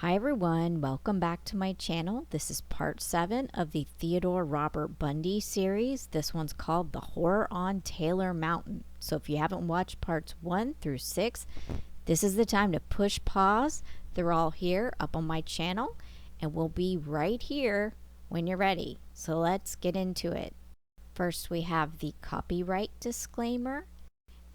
Hi everyone, welcome back to my channel. This is part 7 of the Theodore Robert Bundy series. This one's called The Horror on Taylor Mountain. So if you haven't watched parts 1 through 6, this is the time to push pause. They're all here up on my channel and we'll be right here when you're ready. So let's get into it. First we have the copyright disclaimer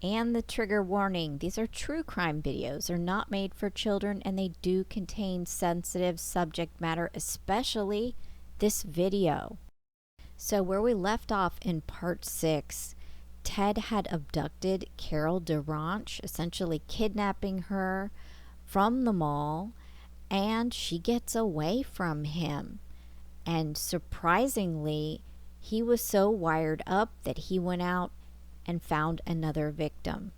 and the trigger warning. These are true crime videos. They're not made for children and they do contain sensitive subject matter, especially this video. So where we left off in part 6, Ted had abducted Carol DeRanch, essentially kidnapping her from the mall, and she gets away from him. And surprisingly, he was so wired up that he went out and found another victim.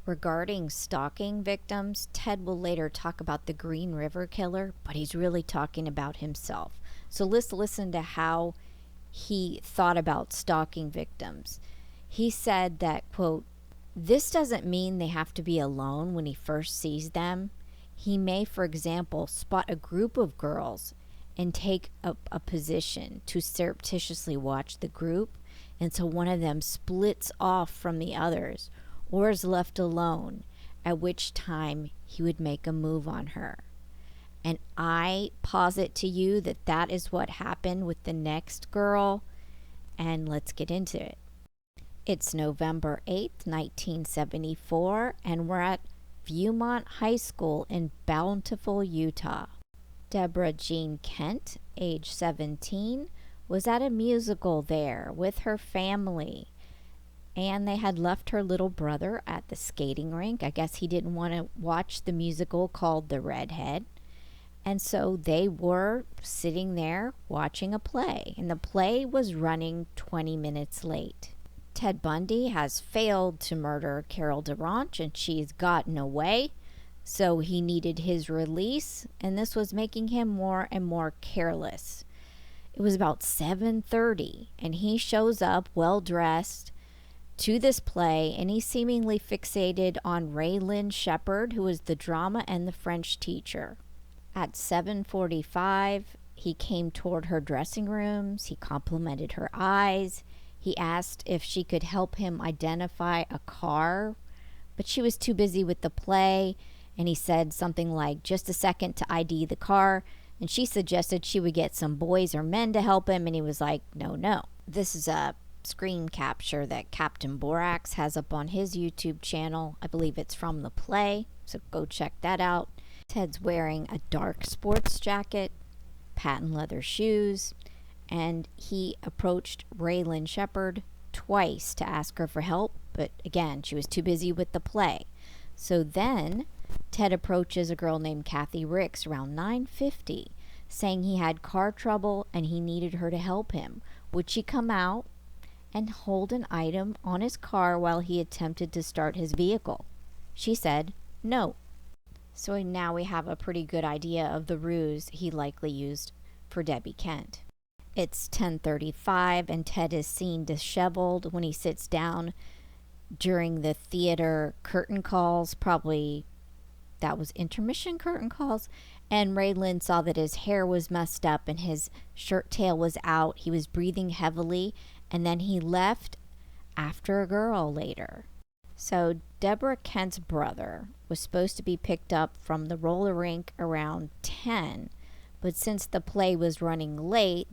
Regarding stalking victims, Ted will later talk about the Green River Killer, but he's really talking about himself. So let's listen to how he thought about stalking victims. He said that, quote, "This doesn't mean they have to be alone when he first sees them. He may, for example, spot a group of girls and take up a position to surreptitiously watch the group until one of them splits off from the others or is left alone, at which time he would make a move on her." And I posit to you that that is what happened with the next girl, and let's get into it. It's November 8th, 1974, and we're at Viewmont High School in Bountiful, Utah. Deborah Jean Kent, age 17, was at a musical there with her family, and they had left her little brother at the skating rink. I guess he didn't want to watch the musical called The Redhead, and so they were sitting there watching a play, and the play was running 20 minutes late. Ted Bundy has failed to murder Carol DeRanch and she's gotten away, so he needed his release, and this was making him more and more careless. It was about 7:30 and he shows up well dressed to this play, and he's seemingly fixated on Raylan Shepard, who is the drama and the French teacher. At 7:45, he came toward her dressing rooms. He complimented her eyes. He asked if she could help him identify a car, but she was too busy with the play, and he said something like, "Just a second to ID the car." And she suggested she would get some boys or men to help him, and he was like, no. This is a screen capture that Captain Borax has up on his YouTube channel. I believe it's from the play, so go check that out. Ted's wearing a dark sports jacket, patent leather shoes, and he approached Raylan Shepard twice to ask her for help, but again, she was too busy with the play. So then Ted approaches a girl named Kathy Ricks around 9:50, saying he had car trouble and he needed her to help him. Would she come out and hold an item on his car while he attempted to start his vehicle? She said no. So now we have a pretty good idea of the ruse he likely used for Debbie Kent. It's 10:35 and Ted is seen disheveled when he sits down during the theater curtain calls. Probably that was intermission curtain calls, and Raylan saw that his hair was messed up and his shirt tail was out. He was breathing heavily, and then he left after a girl later. So Deborah Kent's brother was supposed to be picked up from the roller rink around 10, but since the play was running late,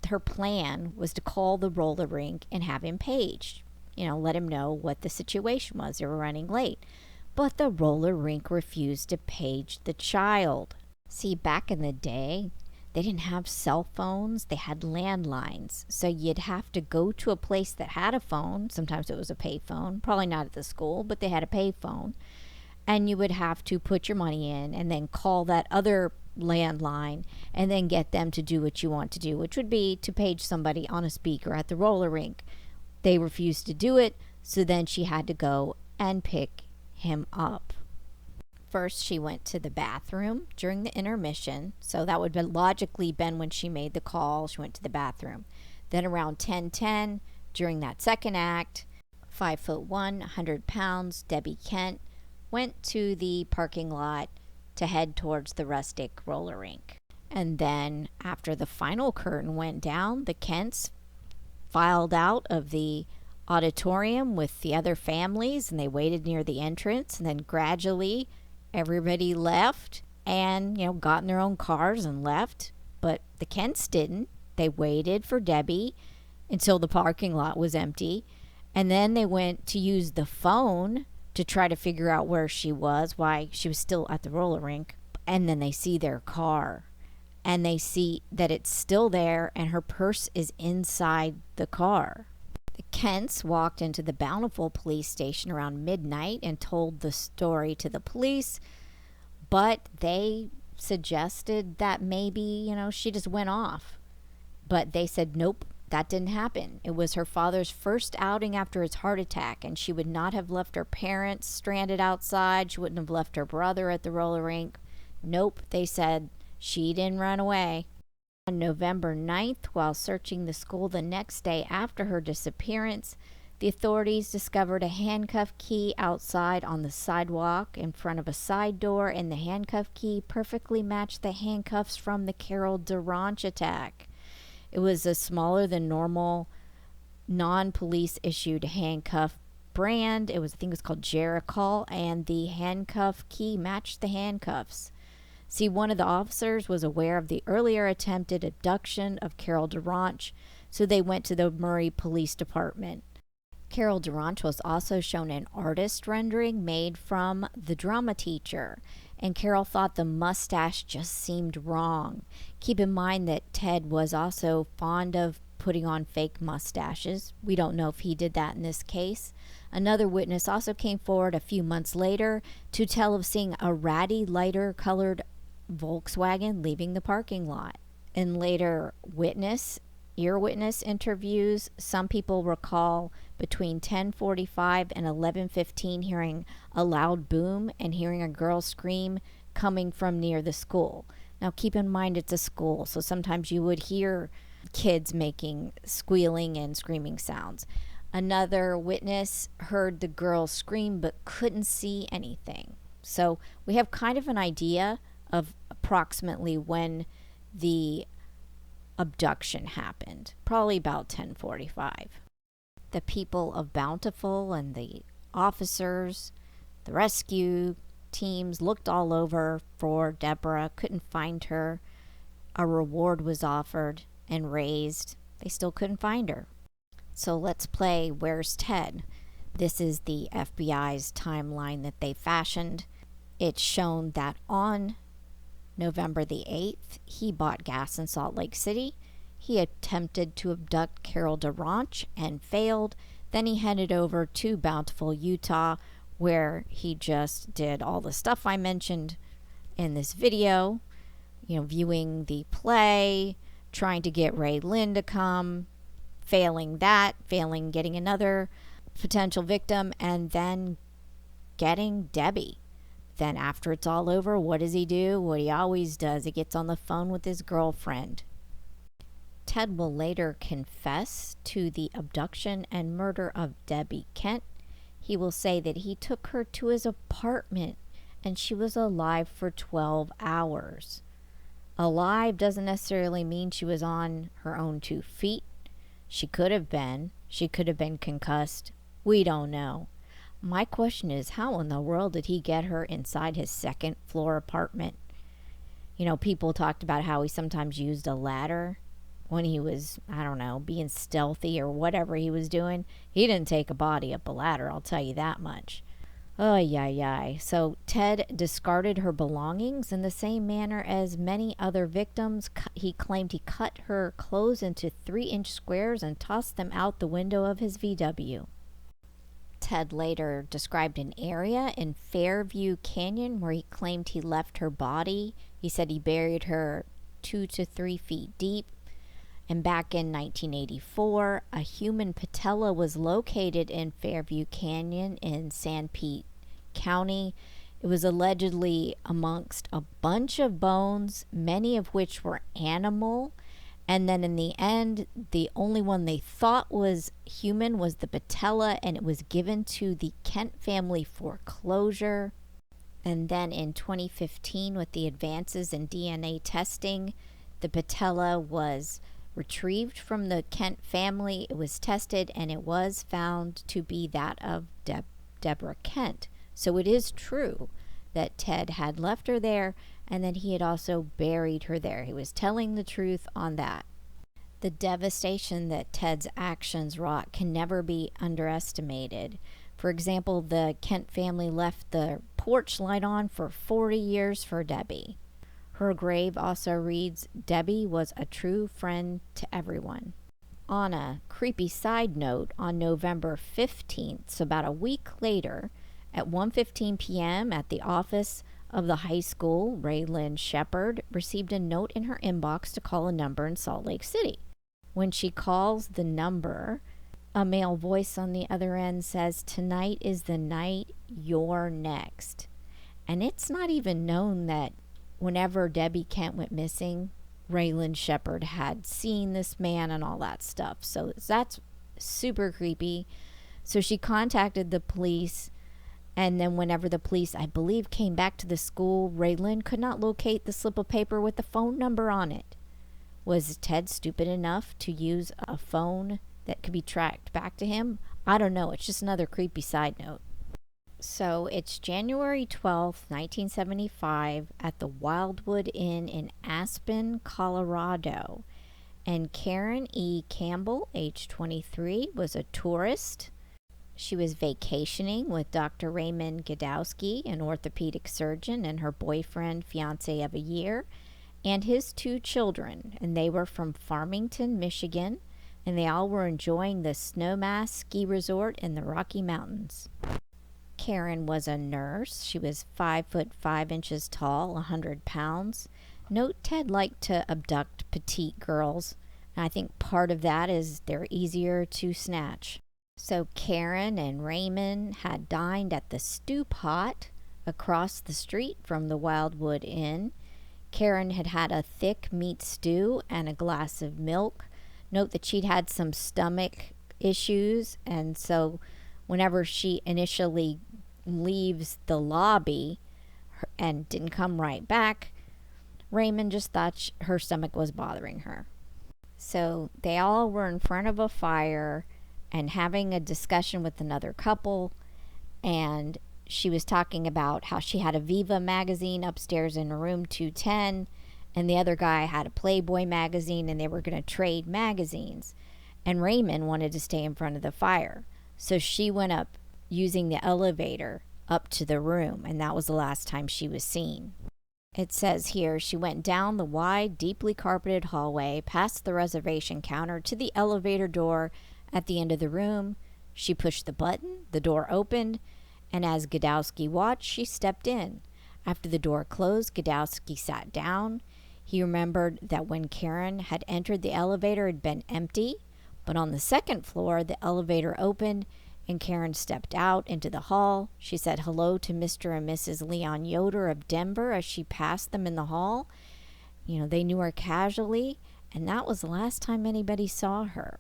her plan was to call the roller rink and have him paged. Let him know what the situation was. They were running late. But the roller rink refused to page the child. See, back in the day, they didn't have cell phones. They had landlines. So you'd have to go to a place that had a phone. Sometimes it was a pay phone. Probably not at the school, but they had a pay phone. And you would have to put your money in and then call that other landline and then get them to do what you want to do, which would be to page somebody on a speaker at the roller rink. They refused to do it, so then she had to go and pick him up. First, she went to the bathroom during the intermission, so that would have logically been when she made the call. She went to the bathroom. Then around 10:10, during that second act, 5'1", 100 pounds, Debbie Kent went to the parking lot to head towards the rustic roller rink. And then, after the final curtain went down, the Kents filed out of the auditorium with the other families, and they waited near the entrance. And then gradually, everybody left and, got in their own cars and left. But the Kents didn't. They waited for Debbie until the parking lot was empty. And then they went to use the phone to try to figure out where she was, why she was still at the roller rink. And then they see their car. And they see that it's still there and her purse is inside the car. The Kents walked into the Bountiful police station around midnight and told the story to the police, but they suggested that maybe, she just went off. But they said, nope, that didn't happen. It was her father's first outing after his heart attack, and she would not have left her parents stranded outside. She wouldn't have left her brother at the roller rink. Nope, they said she didn't run away. On November 9th, while searching the school the next day after her disappearance, the authorities discovered a handcuff key outside on the sidewalk in front of a side door, and the handcuff key perfectly matched the handcuffs from the Carol Durant attack. It was a smaller than normal, non-police issued handcuff brand. I think it was called Jericall, and the handcuff key matched the handcuffs. See, one of the officers was aware of the earlier attempted abduction of Carol Durant, so they went to the Murray Police Department. Carol Durant was also shown an artist rendering made from the drama teacher, and Carol thought the mustache just seemed wrong. Keep in mind that Ted was also fond of putting on fake mustaches. We don't know if he did that in this case. Another witness also came forward a few months later to tell of seeing a ratty, lighter-colored Volkswagen leaving the parking lot. In later ear witness interviews, some people recall between 10:45 and 11:15 hearing a loud boom and hearing a girl scream coming from near the school. Now keep in mind it's a school, so sometimes you would hear kids making squealing and screaming sounds. Another witness heard the girl scream but couldn't see anything. So we have kind of an idea of approximately when the abduction happened, probably about 10:45. The people of Bountiful and the officers, the rescue teams looked all over for Deborah, couldn't find her. A reward was offered and raised. They still couldn't find her. So let's play Where's Ted? This is the FBI's timeline that they fashioned. It's shown that on November the 8th, he bought gas in Salt Lake City. He attempted to abduct Carol Durant and failed. Then he headed over to Bountiful, Utah, where he just did all the stuff I mentioned in this video. Viewing the play, trying to get Ray Lynn to come, failing getting another potential victim, and then getting Debbie. Then after it's all over, what does he do? What he always does, he gets on the phone with his girlfriend. Ted will later confess to the abduction and murder of Debbie Kent. He will say that he took her to his apartment and she was alive for 12 hours. Alive doesn't necessarily mean she was on her own 2 feet. She could have been. She could have been concussed. We don't know. My question is, how in the world did he get her inside his second floor apartment? People talked about how he sometimes used a ladder when he was, being stealthy or whatever he was doing. He didn't take a body up a ladder, I'll tell you that much. Oh, yeah. So Ted discarded her belongings in the same manner as many other victims. He claimed he cut her clothes into 3-inch squares and tossed them out the window of his VW. Ted later described an area in Fairview Canyon where he claimed he left her body. He said he buried her 2 to 3 feet deep. And back in 1984, a human patella was located in Fairview Canyon in San Pete County. It was allegedly amongst a bunch of bones, many of which were animal. And then in the end, the only one they thought was human was the patella, and it was given to the Kent family for closure. And then in 2015, with the advances in DNA testing, the patella was retrieved from the Kent family. It was tested, and it was found to be that of Deborah Kent. So it is true that Ted had left her there and that he had also buried her there. He was telling the truth on that. The devastation that Ted's actions wrought can never be underestimated. For example, the Kent family left the porch light on for 40 years for Debbie. Her grave also reads, "Debbie was a true friend to everyone." On a creepy side note, on November 15th, so about a week later, at 1:15 p.m. at the office of the high school, Raylan Shepard received a note in her inbox to call a number in Salt Lake City. When she calls the number, a male voice on the other end says, "Tonight is the night, you're next." And it's not even known that whenever Debbie Kent went missing, Raylan Shepard had seen this man and all that stuff. So that's super creepy. So she contacted the police, and then whenever the police, I believe, came back to the school, Raylan could not locate the slip of paper with the phone number on it. Was Ted stupid enough to use a phone that could be tracked back to him? I don't know. It's just another creepy side note. So it's January 12th, 1975 at the Wildwood Inn in Aspen, Colorado. And Karen E. Campbell, age 23, was a tourist. She was vacationing with Dr. Raymond Gadowski, an orthopedic surgeon, and her boyfriend, fiance of a year, and his 2 children. And they were from Farmington, Michigan, and they all were enjoying the Snowmass ski resort in the Rocky Mountains. Karen was a nurse. She was 5 foot 5 inches tall, 100 pounds. Note Ted liked to abduct petite girls, and I think part of that is they're easier to snatch. So Karen and Raymond had dined at the Stew Pot across the street from the Wildwood Inn. Karen had had a thick meat stew and a glass of milk. Note that she'd had some stomach issues, and so whenever she initially leaves the lobby and didn't come right back, Raymond just thought her stomach was bothering her. So they all were in front of a fire and having a discussion with another couple, and she was talking about how she had a Viva magazine upstairs in room 210, and the other guy had a Playboy magazine, and they were going to trade magazines. And Raymond wanted to stay in front of the fire. So she went up using the elevator up to the room, and that was the last time she was seen. It says here she went down the wide, deeply carpeted hallway, past the reservation counter to the elevator door at the end of the room. She pushed the button, the door opened, and as Gadowski watched, she stepped in. After the door closed, Gadowski sat down. He remembered that when Karen had entered, the elevator had been empty, but on the second floor, the elevator opened and Karen stepped out into the hall. She said hello to Mr. and Mrs. Leon Yoder of Denver as she passed them in the hall. They knew her casually, and that was the last time anybody saw her.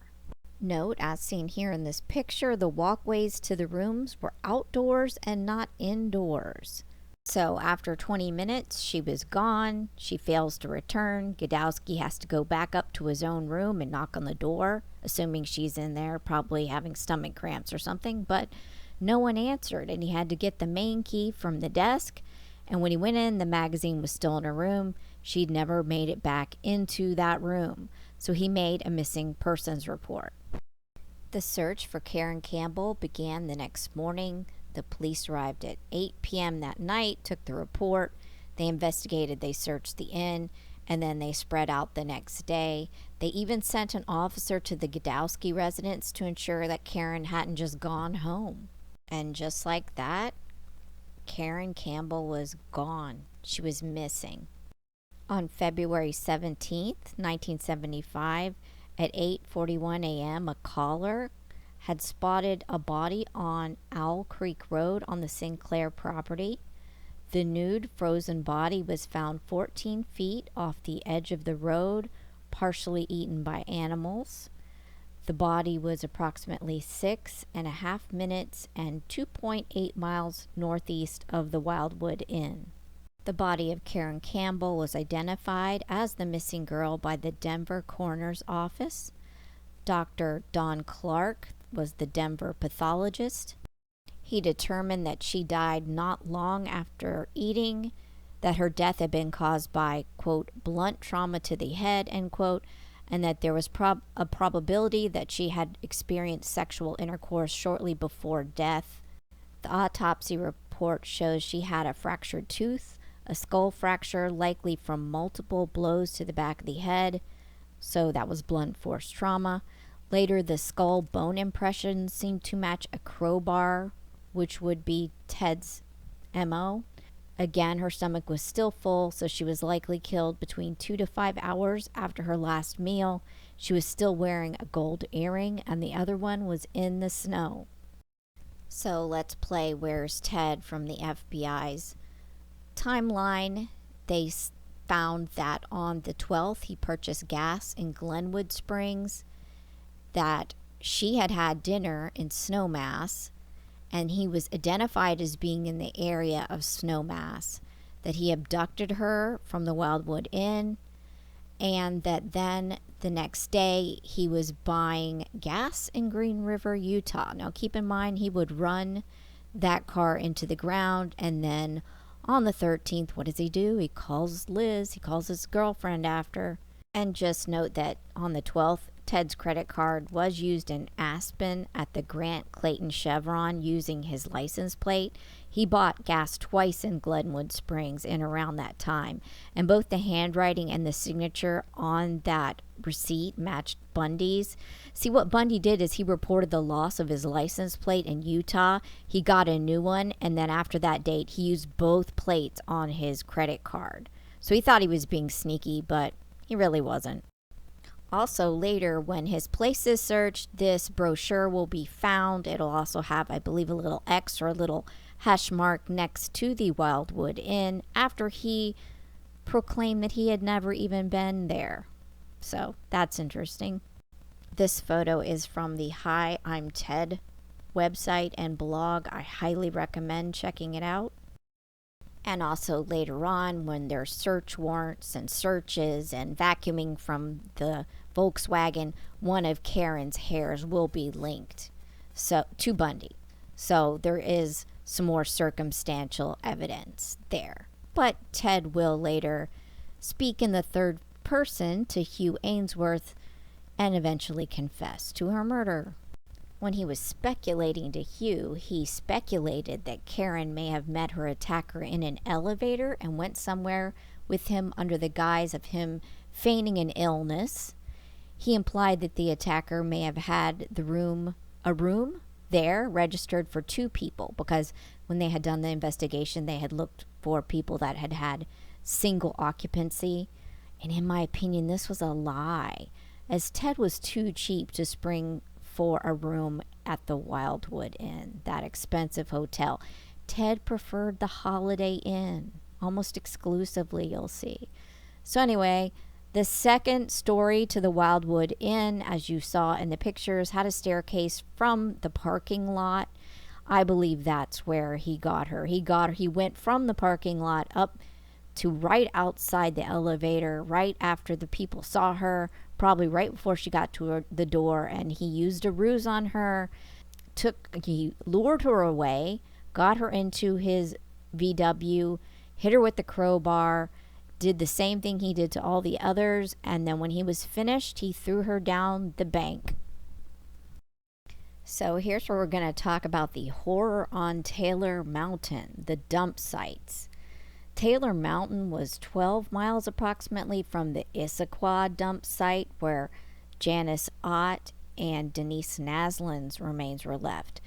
Note, as seen here in this picture, the walkways to the rooms were outdoors and not indoors. So after 20 minutes, she was gone. She fails to return. Gadowski has to go back up to his own room and knock on the door, assuming she's in there, probably having stomach cramps or something, but no one answered, and he had to get the main key from the desk, and when he went in, the magazine was still in her room. She'd never made it back into that room, so he made a missing persons report. The search for Karen Campbell began the next morning. The police arrived at 8 p.m. that night, took the report. They investigated, they searched the inn, and then they spread out the next day. They even sent an officer to the Gadowski residence to ensure that Karen hadn't just gone home. And just like that, Karen Campbell was gone. She was missing. On February 17th, 1975, at 8:41 a.m., a caller had spotted a body on Owl Creek Road on the Sinclair property. The nude, frozen body was found 14 feet off the edge of the road, partially eaten by animals. The body was approximately 6.5 minutes and 2.8 miles northeast of the Wildwood Inn. The body of Karen Campbell was identified as the missing girl by the Denver coroner's office. Dr. Don Clark was the Denver pathologist. He determined that she died not long after eating, that her death had been caused by, quote, blunt trauma to the head, end quote, and that there was a probability that she had experienced sexual intercourse shortly before death. The autopsy report shows she had a fractured tooth, a skull fracture likely from multiple blows to the back of the head, so that was blunt force trauma. Later, the skull bone impressions seemed to match a crowbar, which would be Ted's MO. Again, her stomach was still full, so she was likely killed between 2 to 5 hours after her last meal. She was still wearing a gold earring, and the other one was in the snow. So let's play Where's Ted from the FBI's timeline. They found that on the 12th, he purchased gas in Glenwood Springs, that she had had dinner in Snowmass, and he was identified as being in the area of Snowmass, that he abducted her from the Wildwood Inn, and that then the next day he was buying gas in Green River, Utah. Now keep in mind, he would run that car into the ground, and then on the 13th, what does he do? He calls Liz, he calls his girlfriend after. And just note that on the 12th, Ted's credit card was used in Aspen at the Grant Clayton Chevron using his license plate. He bought gas twice in Glenwood Springs in around that time, and both the handwriting and the signature on that receipt matched Bundy's. See, what Bundy did is he reported the loss of his license plate in Utah. He got a new one, and then after that date, he used both plates on his credit card. So he thought he was being sneaky, but he really wasn't. Also, later, when his place is searched, this brochure will be found. It'll also have, I believe, a little X or a little hash mark next to the Wildwood Inn after he proclaimed that he had never even been there. So that's interesting. This photo is from the Hi, I'm Ted website and blog. I highly recommend checking it out. And also later on, when there's search warrants and searches and vacuuming from the Volkswagen, one of Karen's hairs will be linked to Bundy. So there is some more circumstantial evidence there. But Ted will later speak in the third person to Hugh Ainsworth and eventually confess to her murder. When he was speculating to Hugh, he speculated that Karen may have met her attacker in an elevator and went somewhere with him under the guise of him feigning an illness. He implied that the attacker may have had a room there registered for 2 people, because when they had done the investigation, they had looked for people that had had single occupancy. And in my opinion, this was a lie, as Ted was too cheap to spring for a room at the Wildwood Inn, that expensive hotel. Ted preferred the Holiday Inn, almost exclusively, you'll see. So anyway, the second story to the Wildwood Inn, as you saw in the pictures, had a staircase from the parking lot. I believe that's where he got her. He went from the parking lot up to right outside the elevator, right after the people saw her, probably right before she got to the door, and he used a ruse on her. He lured her away, got her into his VW, hit her with the crowbar, did the same thing he did to all the others, and then when he was finished, he threw her down the bank. So here's where we're going to talk about the horror on Taylor Mountain, the dump sites. Taylor Mountain was 12 miles approximately from the Issaquah dump site where Janice Ott and Denise Naslin's remains were left.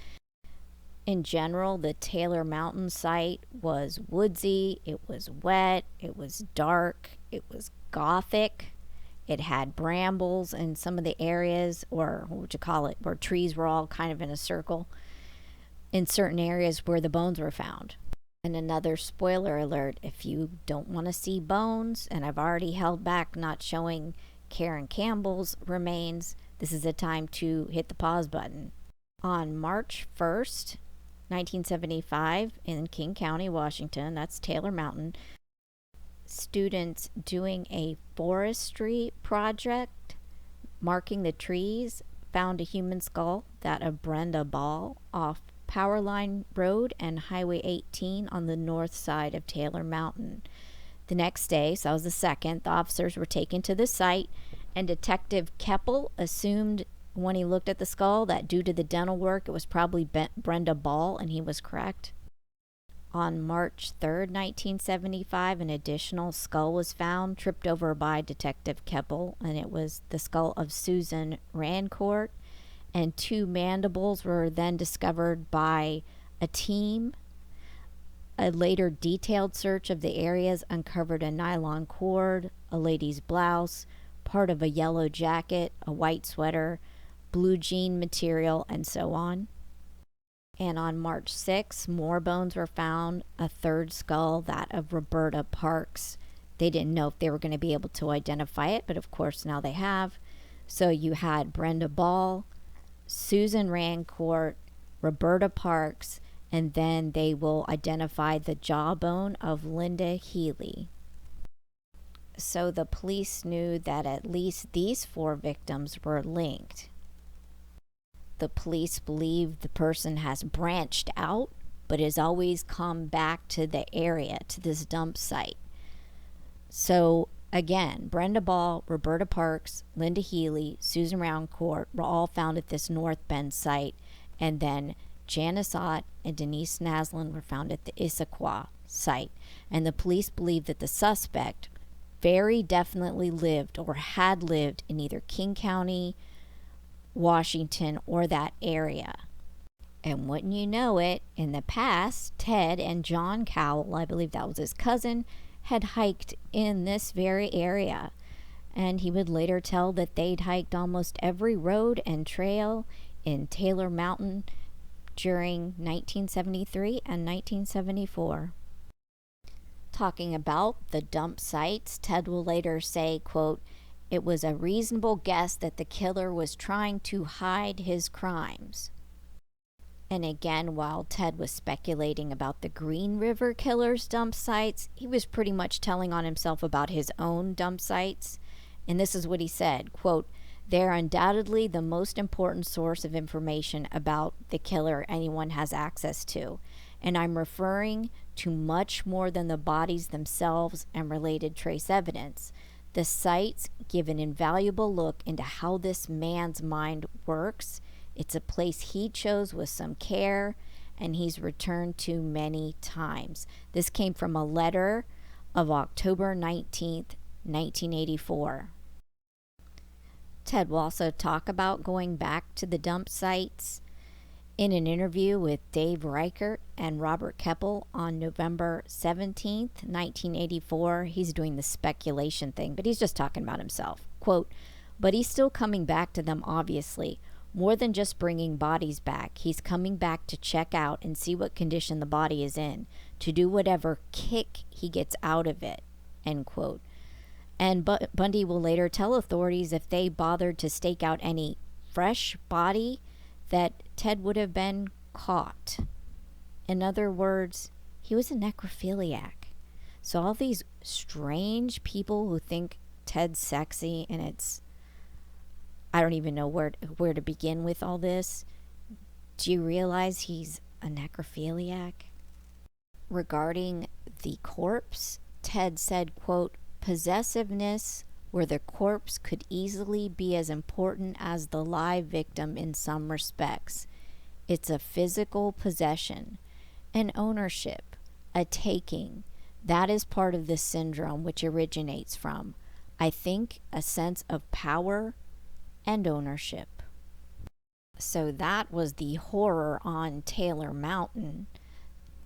In general, the Taylor Mountain site was woodsy, it was wet, it was dark, it was gothic. It had brambles in some of the areas, or what would you call it, where trees were all kind of in a circle in certain areas where the bones were found. And another spoiler alert, if you don't want to see bones, and I've already held back not showing Karen Campbell's remains, this is a time to hit the pause button. On March 1st, 1975, in King County, Washington, that's Taylor Mountain, students doing a forestry project marking the trees found a human skull, that of Brenda Ball, off Powerline Road and Highway 18 on the north side of Taylor Mountain. The next day, so that was the 2nd, the officers were taken to the site, and Detective Keppel assumed when he looked at the skull that due to the dental work, it was probably Brenda Ball, and he was correct. On March 3rd, 1975, an additional skull was found, tripped over by Detective Keppel, and it was the skull of Susan Rancourt, and 2 mandibles were then discovered by a team. A later detailed search of the areas uncovered a nylon cord, a lady's blouse, part of a yellow jacket, a white sweater, blue jean material, and so on. And on March 6, more bones were found, a 3rd skull, that of Roberta Parks. They didn't know if they were going to be able to identify it, but of course now they have. So you had Brenda Ball, Susan Rancourt, Roberta Parks, and then they will identify the jawbone of Linda Healy. So the police knew that at least these 4 victims were linked. The police believe the person has branched out, but has always come back to the area, to this dump site. So again, Brenda Ball, Roberta Parks, Linda Healy, Susan Rancourt were all found at this North Bend site, and then Janice Ott and Denise Naslin were found at the Issaquah site. And the police believe that the suspect very definitely lived or had lived in either King County, Washington, or that area. And wouldn't you know it, in the past, Ted and John Cowell, I believe that was his cousin, had hiked in this very area. And he would later tell that they'd hiked almost every road and trail in Taylor Mountain during 1973 and 1974. Talking about the dump sites, Ted will later say, quote, "It was a reasonable guess that the killer was trying to hide his crimes." And again, while Ted was speculating about the Green River Killer's dump sites, he was pretty much telling on himself about his own dump sites. And this is what he said, quote, "They're undoubtedly the most important source of information about the killer anyone has access to. And I'm referring to much more than the bodies themselves and related trace evidence. The sites give an invaluable look into how this man's mind works. It's a place he chose with some care, and he's returned to many times." This came from a letter of October 19th, 1984. Ted will also talk about going back to the dump sites in an interview with Dave Reichert and Robert Keppel on November 17th, 1984. He's doing the speculation thing, but he's just talking about himself. Quote, "But he's still coming back to them, obviously. More than just bringing bodies back. He's coming back to check out and see what condition the body is in, to do whatever kick he gets out of it." End quote. And Bundy will later tell authorities if they bothered to stake out any fresh body that Ted would have been caught. In other words, he was a necrophiliac. So all these strange people who think Ted's sexy, and I don't even know where to begin with all this. Do you realize he's a necrophiliac? Regarding the corpse, Ted said, quote, "Possessiveness where the corpse could easily be as important as the live victim in some respects. It's a physical possession, an ownership, a taking. That is part of this syndrome which originates from, I think, a sense of power and ownership." So that was the horror on Taylor Mountain.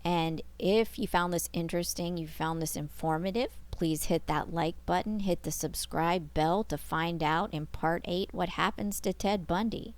And if you found this interesting, you found this informative, please hit that like button, hit the subscribe bell to find out in part 8 what happens to Ted Bundy.